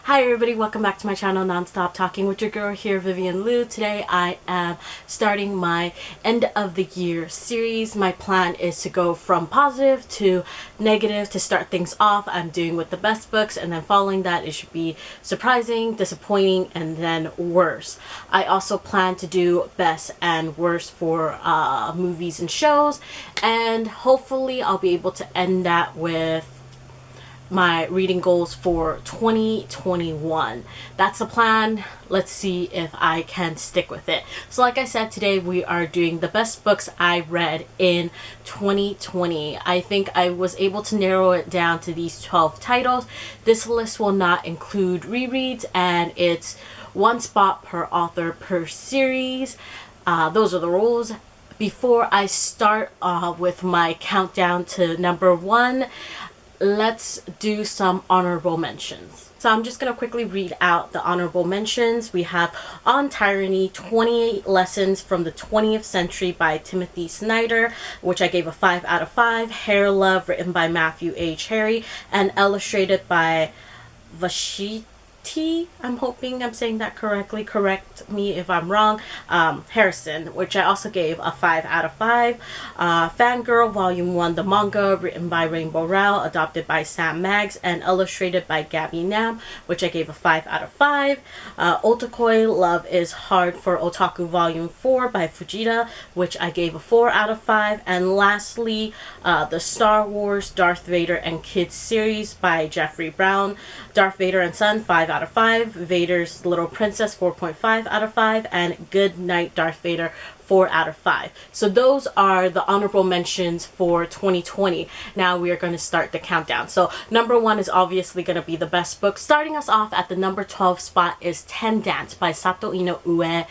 Hi everybody, welcome back to my channel, Nonstop Talking with your girl here, Vivian Liu. Today I am starting my end of the year series. My plan is to go from positive to negative to start things off. I'm doing with the best books, and then following that it should be surprising, disappointing, and then worse. I also plan to do best and worst for movies and shows, and hopefully I'll be able to end that with my reading goals for 2021. That's the plan. Let's see if I can stick with it. So like I said, today we are doing the best books I read in 2020. I think I was able to narrow it down to these 12 titles. This list will not include rereads, and it's one spot per author per series. Those are the rules. Before I start with my countdown to number one, let's do some honorable mentions. So I'm just going to quickly read out the honorable mentions. We have On Tyranny, 28 Lessons from the 20th Century by Timothy Snyder, which I gave a 5 out of 5. Hair Love, written by Matthew H. Harry and illustrated by Vashiti. I'm hoping I'm saying that correctly. Correct me if I'm wrong. Harrison, which I also gave a 5 out of 5. Fangirl Volume 1, the manga, written by Rainbow Rowell, adopted by Sam Maggs, and illustrated by Gabby Nam, which I gave a 5 out of 5. Otakoi Love is Hard for Otaku Volume 4 by Fujita, which I gave a 4 out of 5. And lastly, the Star Wars Darth Vader and Kids series by Jeffrey Brown. Darth Vader and Son, 5 out of 5. Vader's Little Princess, 4.5 out of 5. And Good Night Darth Vader, 4 out of 5. So those are the honorable mentions for 2020. Now we are going to start the countdown. So number one is obviously going to be the best book. Starting us off at the number 12 spot is Ten Dance by Sato Inoue,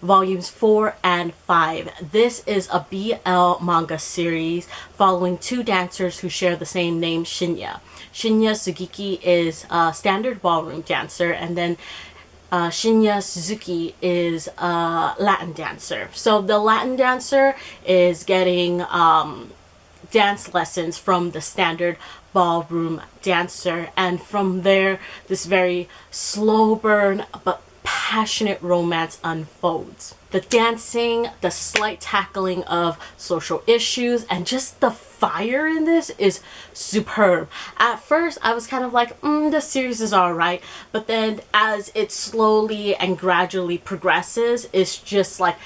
volumes 4 and 5. This is a BL manga series following two dancers who share the same name, Shinya. Shinya Sugiki is a standard ballroom dancer, and then Shinya Suzuki is a Latin dancer. So the Latin dancer is getting dance lessons from the standard ballroom dancer, and from there this very slow burn but passionate romance unfolds. The dancing, the slight tackling of social issues, and just the fire in this is superb. At first I was kind of like, the series is alright, but then as it slowly and gradually progresses, it's just like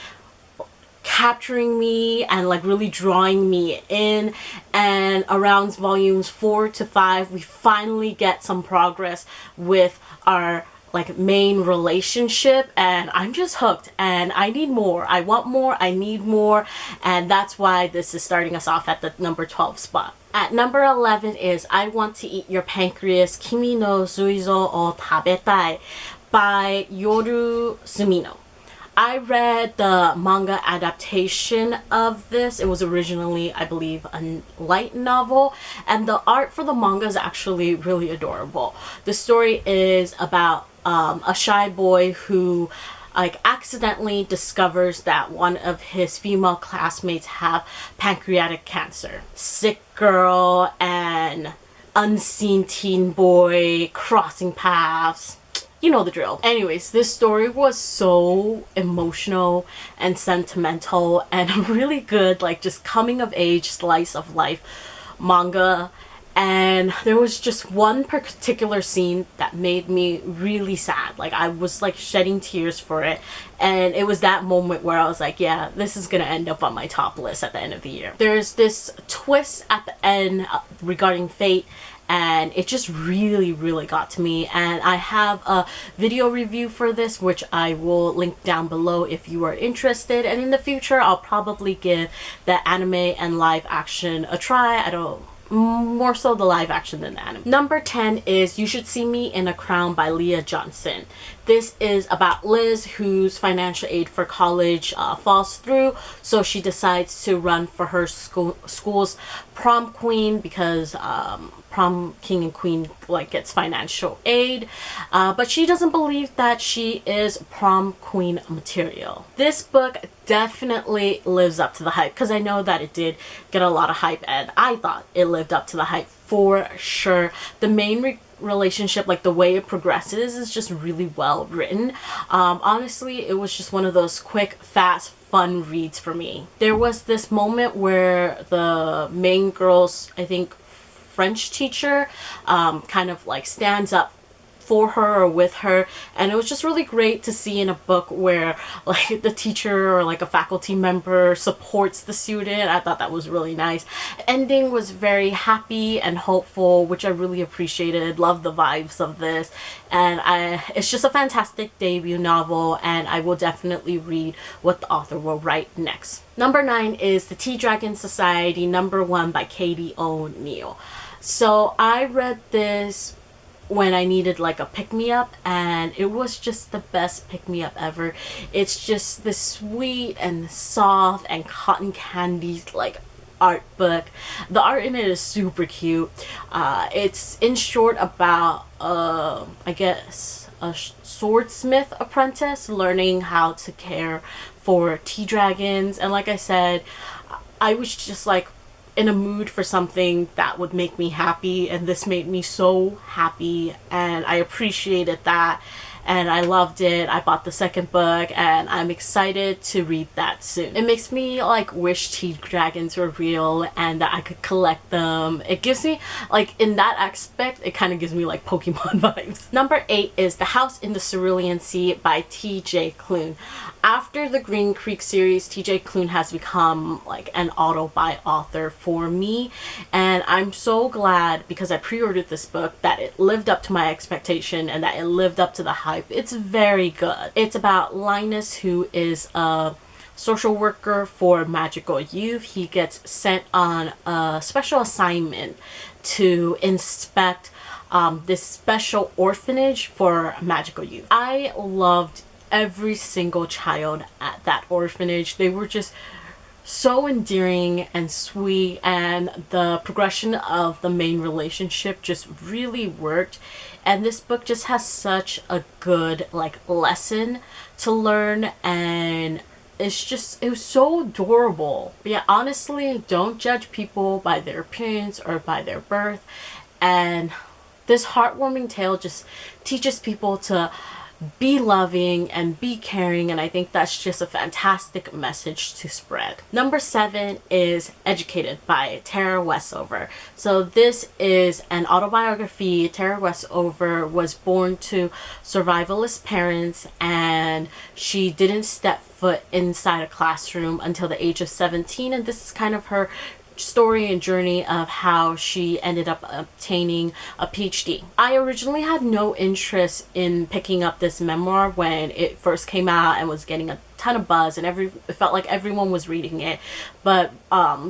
capturing me and like really drawing me in. And around volumes 4 to 5 we finally get some progress with our main relationship, and I'm just hooked and I need more. I want more, I need more, and that's why this is starting us off at the number 12 spot. At number 11 is I Want to Eat Your Pancreas, Kimi no Suizo o Tabetai by Yoru Sumino. I read the manga adaptation of this. It was originally, I believe, a light novel, and the art for the manga is actually really adorable. The story is about a shy boy who accidentally discovers that one of his female classmates have pancreatic cancer. Sick girl and unseen teen boy crossing paths. You know the drill. Anyways, this story was so emotional and sentimental and a really good just coming of age slice of life manga. And there was just one particular scene that made me really sad. I was shedding tears for it, and it was that moment where I was like, yeah, this is gonna end up on my top list at the end of the year. There's this twist at the end regarding fate, and it just really got to me. And I have a video review for this, which I will link down below if you are interested. And in the future I'll probably give the anime and live action a try. More so the live action than the anime. Number 10 is You Should See Me in a Crown by Leah Johnson. This is about Liz, whose financial aid for college falls through, so she decides to run for her school's prom queen because prom king and queen gets financial aid, but she doesn't believe that she is prom queen material. This book definitely lives up to the hype, because I know that it did get a lot of hype, and I thought it lived up to the hype for sure. The main relationship, like the way it progresses, is just really well written. Honestly, it was just one of those quick, fast, fun reads for me. There was this moment where the main girl's, I think, French teacher kind of like stands up for her or with her, and it was just really great to see in a book where like the teacher or like a faculty member supports the student. I thought that was really nice. Ending was very happy and hopeful, which I really appreciated. Love the vibes of this, and it's just a fantastic debut novel, and I will definitely read what the author will write next. Number 9 is The Tea Dragon Society #1 by Katie O'Neill. So I read this when I needed like a pick-me-up, and it was just the best pick-me-up ever. It's just this sweet and soft and cotton candy like art book. The art in it is super cute. It's in short about I guess a swordsmith apprentice learning how to care for tea dragons, and like I said, I was just like in a mood for something that would make me happy, and this made me so happy, and I appreciated that, and I loved it. I bought the second book, and I'm excited to read that soon. It makes me like wish tea dragons were real and that I could collect them. It gives me like, in that aspect, it kind of gives me like Pokemon vibes. Number 8 is The House in the Cerulean Sea by TJ Klune. After the Green Creek series, TJ Klune has become like an auto-buy author for me, and I'm so glad, because I pre-ordered this book, that it lived up to my expectation and that it lived up to the hype. It's very good. It's about Linus, who is a social worker for magical youth. He gets sent on a special assignment to inspect this special orphanage for magical youth. I loved every single child at that orphanage. They were just so endearing and sweet, and the progression of the main relationship just really worked. And this book just has such a good like lesson to learn, and it was so adorable. But yeah, honestly, don't judge people by their appearance or by their birth, and this heartwarming tale just teaches people to be loving and be caring, and I think that's just a fantastic message to spread. Number 7 is Educated by Tara Westover. So this is an autobiography. Tara Westover was born to survivalist parents, and she didn't step foot inside a classroom until the age of 17, and this is kind of her story and journey of how she ended up obtaining a PhD. I originally had no interest in picking up this memoir when it first came out and was getting a ton of buzz, and it felt like everyone was reading it. But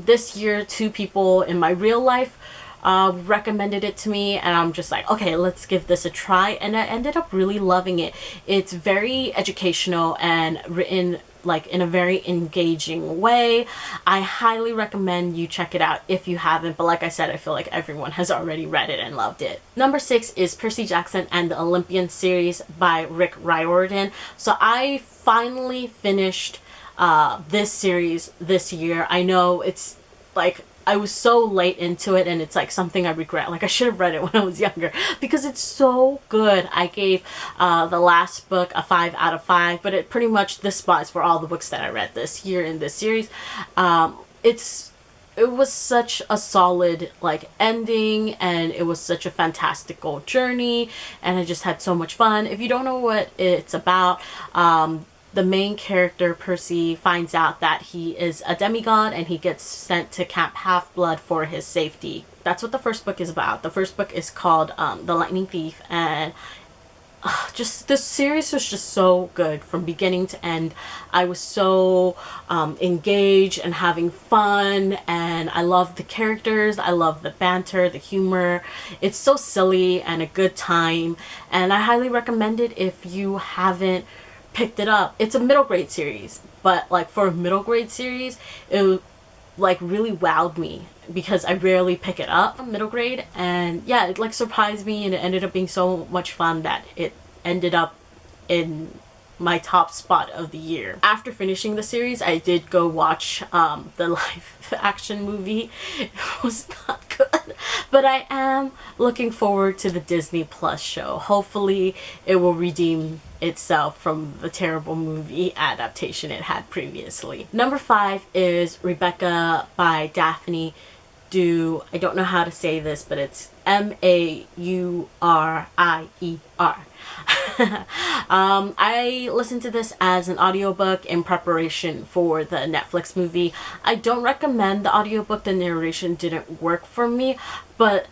this year, 2 people in my real life recommended it to me, and I'm just like, okay, let's give this a try, and I ended up really loving it. It's very educational and written like in a very engaging way. I highly recommend you check it out if you haven't, but like I said, I feel like everyone has already read it and loved it. Number 6 is Percy Jackson and the Olympians series by Rick Riordan. So I finally finished this series this year. I know it's like I was so late into it, and it's like something I regret. Like I should have read it when I was younger, because it's so good. I gave the last book a 5 out of 5, but it pretty much, this spot is for all the books that I read this year in this series. It was such a solid like ending, and it was such a fantastical journey, and I just had so much fun. If you don't know what it's about, the main character, Percy, finds out that he is a demigod, and he gets sent to Camp Half-Blood for his safety. That's what the first book is about. The first book is called The Lightning Thief, and just this series was just so good from beginning to end. I was so engaged and having fun, and I love the characters. I love the banter, the humor. It's so silly and a good time, and I highly recommend it if you haven't picked it up. It's a middle grade series, but like for a middle grade series, it like really wowed me, because I rarely pick it up from middle grade, and yeah, it like surprised me, and it ended up being so much fun that it ended up in my top spot of the year. After finishing the series, I did go watch the live action movie. It was not good, but I am looking forward to the Disney Plus show. Hopefully it will redeem itself from the terrible movie adaptation it had previously. Number 5 is Rebecca by Daphne Du. I don't know how to say this, but it's Maurier. I listened to this as an audiobook in preparation for the Netflix movie. I don't recommend the audiobook. The narration didn't work for me, but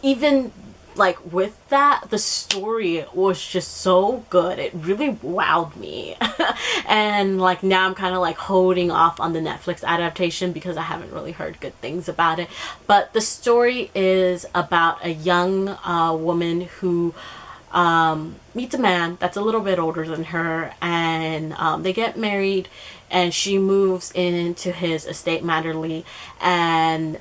even like with that, the story was just so good. It really wowed me. And like now I'm kind of like holding off on the Netflix adaptation because I haven't really heard good things about it. But the story is about a young woman who meets a man that's a little bit older than her, and they get married, and she moves into his estate Matterly, and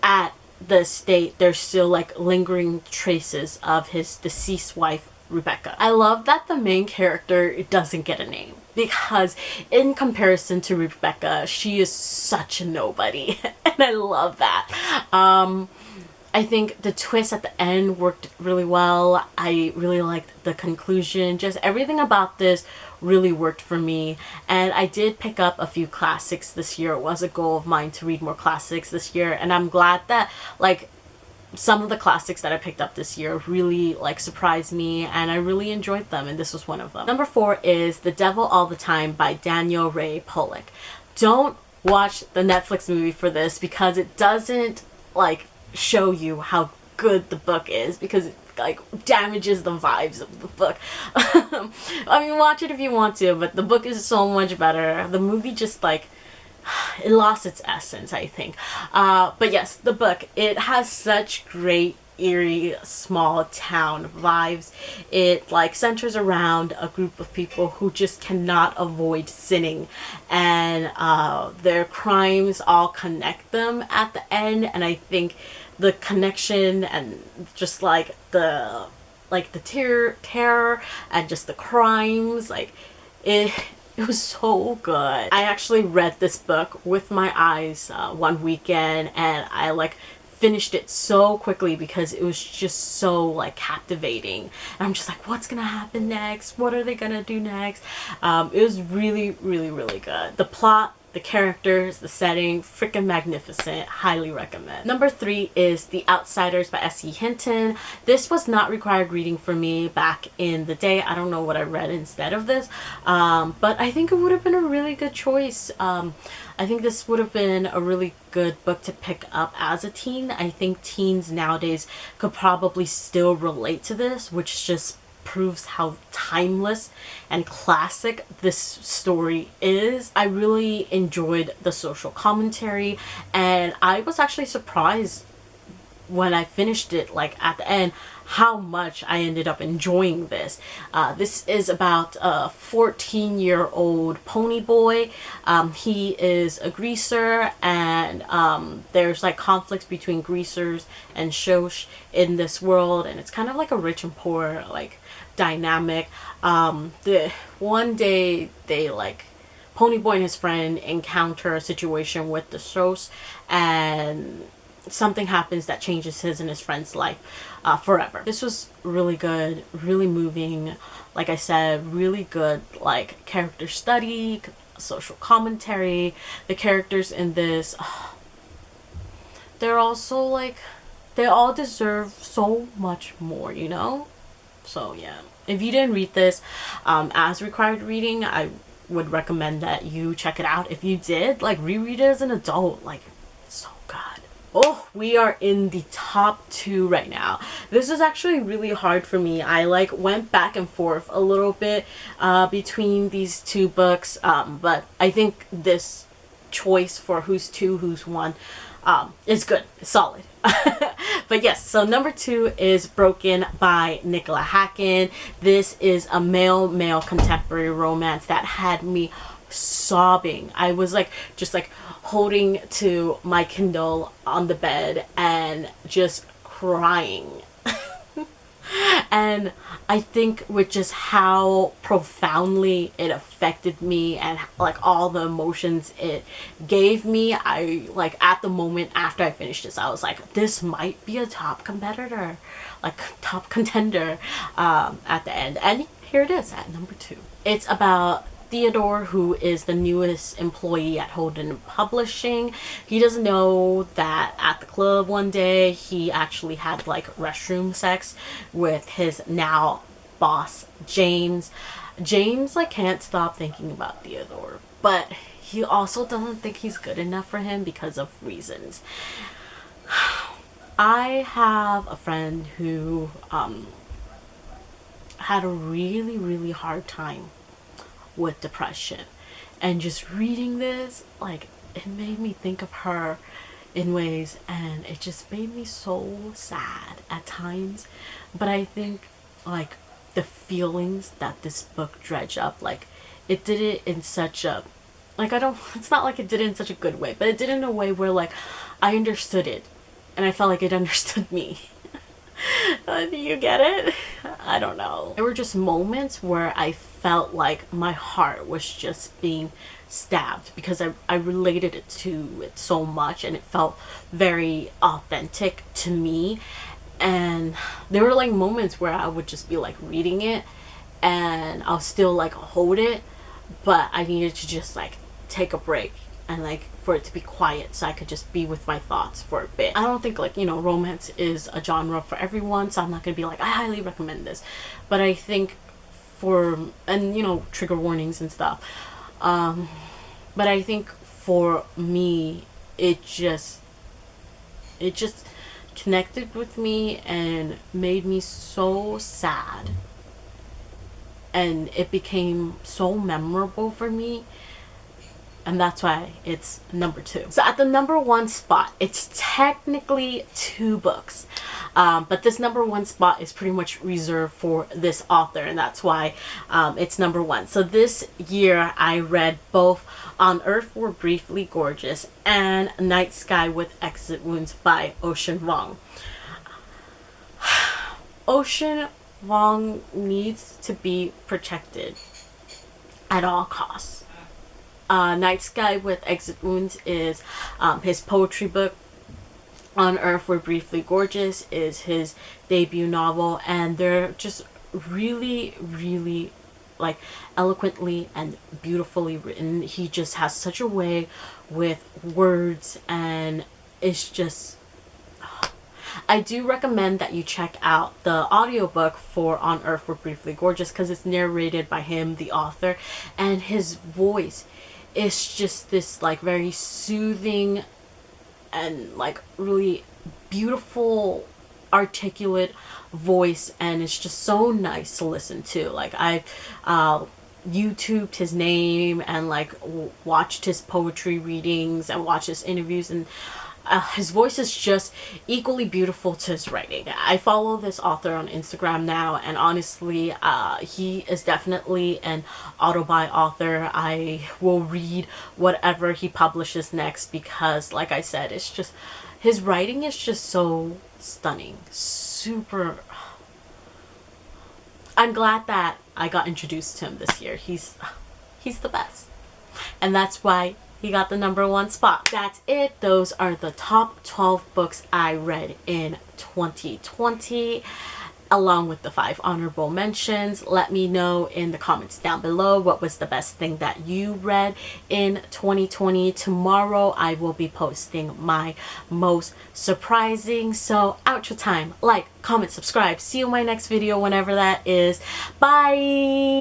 at the estate there's still like lingering traces of his deceased wife Rebecca. I love that the main character doesn't get a name, because in comparison to Rebecca, she is such a nobody. And I love that. I think the twist at the end worked really well. I really liked the conclusion. Just everything about this really worked for me. And I did pick up a few classics this year. It was a goal of mine to read more classics this year. And I'm glad that like some of the classics that I picked up this year really like surprised me, and I really enjoyed them, and this was one of them. Number 4 is The Devil All the Time by Daniel Ray Pollock. Don't watch the Netflix movie for this because it doesn't like show you how good the book is, because it like damages the vibes of the book. I mean, watch it if you want to, but the book is so much better. The movie just like it lost its essence, I think. But yes, the book, it has such great eerie small town vibes. It like centers around a group of people who just cannot avoid sinning, and their crimes all connect them at the end. And I think the connection and just like the terror and just the crimes, like it was so good. I actually read this book with my eyes one weekend, and I like finished it so quickly because it was just so like captivating. And I'm just like, what's gonna happen next? What are they gonna do next? It was really, really, really good. The plot, the characters, the setting, freaking magnificent. Highly recommend. Number 3 is The Outsiders by S.E. Hinton. This was not required reading for me back in the day. I don't know what I read instead of this, but I think it would have been a really good choice. I think this would have been a really good book to pick up as a teen. I think teens nowadays could probably still relate to this, which just proves how timeless and classic this story is. I really enjoyed the social commentary, and I was actually surprised when I finished it, like at the end, how much I ended up enjoying this. This is about a 14-year-old pony boy. He is a greaser, and there's like conflicts between greasers and shosh in this world, and it's kind of like a rich and poor like dynamic. The one day they like Ponyboy and his friend encounter a situation with the shosh, and something happens that changes his and his friend's life forever. This was really good, really moving. Like I said, really good like character study, social commentary. The characters in this, they're also like, they all deserve so much more, you know? So yeah, if you didn't read this as required reading, I would recommend that you check it out. If you did, like reread it as an adult, like it's so good. Oh, we are in the top 2 right now. This is actually really hard for me. I like went back and forth a little bit between these 2 books, but I think this choice for who's 2, who's 1 is good. It's solid. But yes, so number 2 is Broken by Nicola Hacken. This is a male contemporary romance that had me sobbing. I was like just like holding to my Kindle on the bed and just crying. And I think with just how profoundly it affected me and like all the emotions it gave me, I like at the moment after I finished this, I was like, this might be a top competitor, like top contender at the end. And here it is at number 2. It's about Theodore, who is the newest employee at Holden Publishing. He doesn't know that at the club one day he actually had like restroom sex with his now boss James. James like can't stop thinking about Theodore, but he also doesn't think he's good enough for him because of reasons. I have a friend who had a really hard time with depression, and just reading this, like, it made me think of her in ways, and it just made me so sad at times. But I think like the feelings that this book dredged up, like it did it in such a, like, I don't, it's not like it did it in such a good way, but it did it in a way where like I understood it and I felt like it understood me. Do you get it? I don't know. There were just moments where I felt like my heart was just being stabbed because I related it to it so much, and it felt very authentic to me. And there were like moments where I would just be like reading it and I'll still like hold it, but I needed to just like take a break and like for it to be quiet so I could just be with my thoughts for a bit. I don't think like, you know, romance is a genre for everyone, so I'm not gonna be like I highly recommend this, but I think for, and you know, trigger warnings and stuff, but I think for me it just connected with me and made me so sad, and it became so memorable for me. And that's why it's number 2. So at the number 1 spot, it's technically 2 books. But this number 1 spot is pretty much reserved for this author, and that's why it's number 1. So this year I read both On Earth We're Briefly Gorgeous and Night Sky with Exit Wounds by Ocean Vuong. Ocean Vuong needs to be protected at all costs. Night Sky with Exit Wounds is his poetry book. On Earth We're Briefly Gorgeous is his debut novel, and they're just really like eloquently and beautifully written. He just has such a way with words, and it's just, I do recommend that you check out the audiobook for On Earth We're Briefly Gorgeous because it's narrated by him, the author, and his voice is just this like very soothing and like really beautiful articulate voice, and it's just so nice to listen to. Like I've YouTubed his name and like watched his poetry readings and watched his interviews, and his voice is just equally beautiful to his writing. I follow this author on Instagram now, and honestly, he is definitely an autobi author. I will read whatever he publishes next because, like I said, it's just, his writing is just so stunning. Super. I'm glad that I got introduced to him this year. He's the best. And that's why he got the number 1 spot. That's it. Those are the top 12 books I read in 2020, along with the 5 honorable mentions. Let me know in the comments down below what was the best thing that you read in 2020. Tomorrow I will be posting my most surprising. So outro time. Like, comment, subscribe. See you in my next video whenever that is. Bye!